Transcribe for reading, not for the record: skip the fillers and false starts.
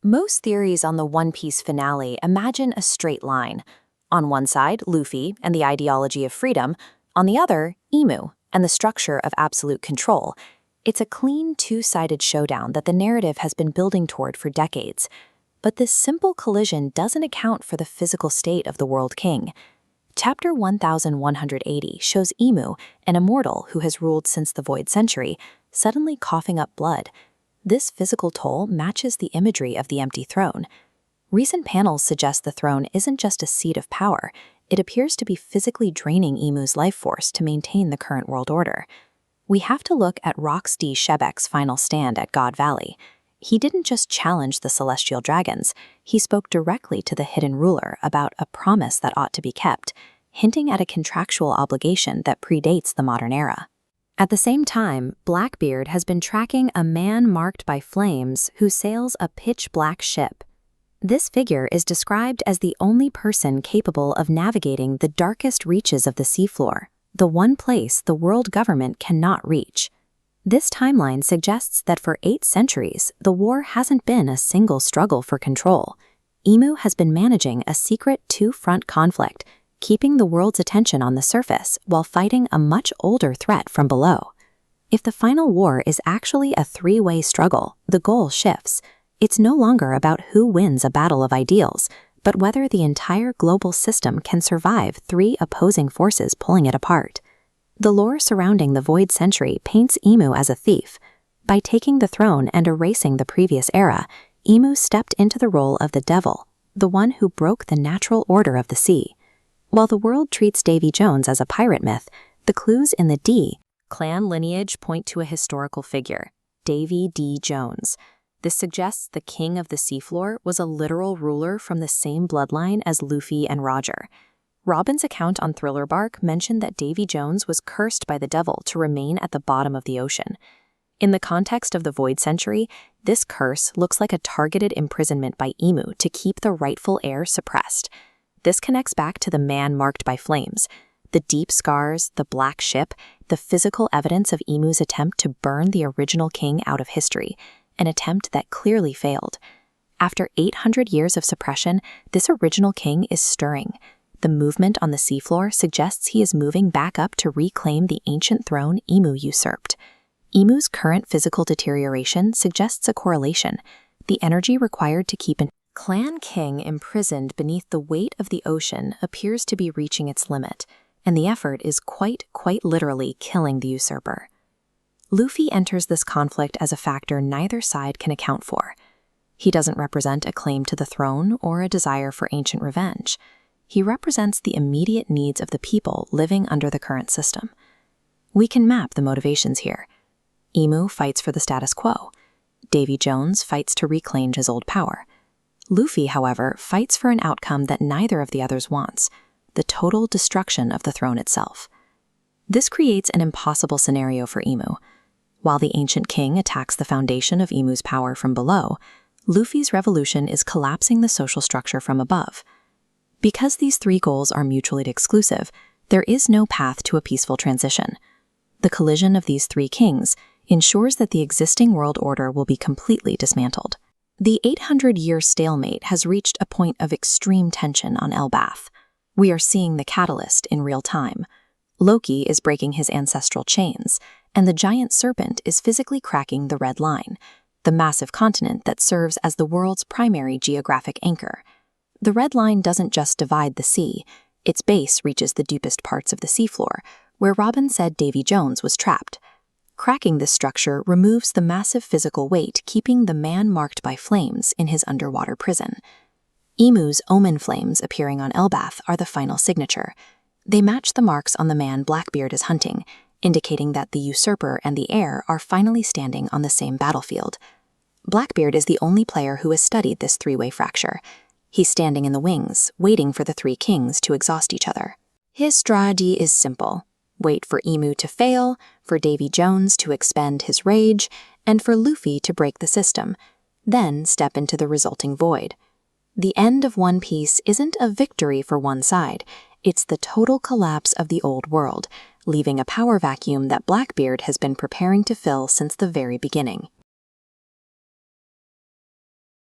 Most theories on the One Piece finale imagine a straight line. On one side, Luffy and the ideology of freedom, on the other, Emu and the structure of absolute control. It's a clean, two-sided showdown that the narrative has been building toward for decades. But this simple collision doesn't account for the physical state of the World King. Chapter 1180 shows Emu, an immortal who has ruled since the Void Century, suddenly coughing up blood. This physical toll matches the imagery of the empty throne. Recent panels suggest the throne isn't just a seat of power, it appears to be physically draining Emu's life force to maintain the current world order. We have to look at Rox D. Shebek's final stand at God Valley. He didn't just challenge the celestial dragons, he spoke directly to the hidden ruler about a promise that ought to be kept, hinting at a contractual obligation that predates the modern era. At the same time, Blackbeard has been tracking a man marked by flames who sails a pitch-black ship. This figure is described as the only person capable of navigating the darkest reaches of the seafloor, the one place the world government cannot reach. This timeline suggests that for 8 centuries, the war hasn't been a single struggle for control. Emu has been managing a secret two-front conflict, keeping the world's attention on the surface while fighting a much older threat from below. If the final war is actually a three-way struggle, the goal shifts. It's no longer about who wins a battle of ideals, but whether the entire global system can survive 3 opposing forces pulling it apart. The lore surrounding the Void Century paints Emu as a thief. By taking the throne and erasing the previous era, Emu stepped into the role of the devil, the one who broke the natural order of the sea. While the world treats Davy Jones as a pirate myth, the clues in the D clan lineage point to a historical figure, Davy D. Jones. This suggests the king of the seafloor was a literal ruler from the same bloodline as Luffy and Roger. Robin's account on Thriller Bark mentioned that Davy Jones was cursed by the devil to remain at the bottom of the ocean. In the context of the Void Century, this curse looks like a targeted imprisonment by Emu to keep the rightful heir suppressed. This connects back to the man marked by flames. The deep scars, the black ship, the physical evidence of Emu's attempt to burn the original king out of history, an attempt that clearly failed. After 800 years of suppression, this original king is stirring. The movement on the seafloor suggests he is moving back up to reclaim the ancient throne Emu usurped. Emu's current physical deterioration suggests a correlation. The energy required to keep an clan king imprisoned beneath the weight of the ocean appears to be reaching its limit, and the effort is quite literally killing the usurper. Luffy enters this conflict as a factor neither side can account for. He doesn't represent a claim to the throne or a desire for ancient revenge. He represents the immediate needs of the people living under the current system. We can map the motivations here. Emu fights for the status quo. Davy Jones fights to reclaim his old power. Luffy, however, fights for an outcome that neither of the others wants, the total destruction of the throne itself. This creates an impossible scenario for Emu. While the ancient king attacks the foundation of Emu's power from below, Luffy's revolution is collapsing the social structure from above. Because these 3 goals are mutually exclusive, there is no path to a peaceful transition. The collision of these 3 kings ensures that the existing world order will be completely dismantled. The 800-year stalemate has reached a point of extreme tension on Elbaf. We are seeing the catalyst in real time. Loki is breaking his ancestral chains, and the giant serpent is physically cracking the Red Line, the massive continent that serves as the world's primary geographic anchor. The Red Line doesn't just divide the sea, its base reaches the deepest parts of the seafloor, where Robin said Davy Jones was trapped. Cracking this structure removes the massive physical weight keeping the man marked by flames in his underwater prison. Emu's omen flames appearing on Elbaf are the final signature. They match the marks on the man Blackbeard is hunting, indicating that the usurper and the heir are finally standing on the same battlefield. Blackbeard is the only player who has studied this 3-way fracture. He's standing in the wings, waiting for the 3 kings to exhaust each other. His strategy is simple. Wait for Emu to fail, for Davy Jones to expend his rage, and for Luffy to break the system, then step into the resulting void. The end of One Piece isn't a victory for one side, it's the total collapse of the old world, leaving a power vacuum that Blackbeard has been preparing to fill since the very beginning.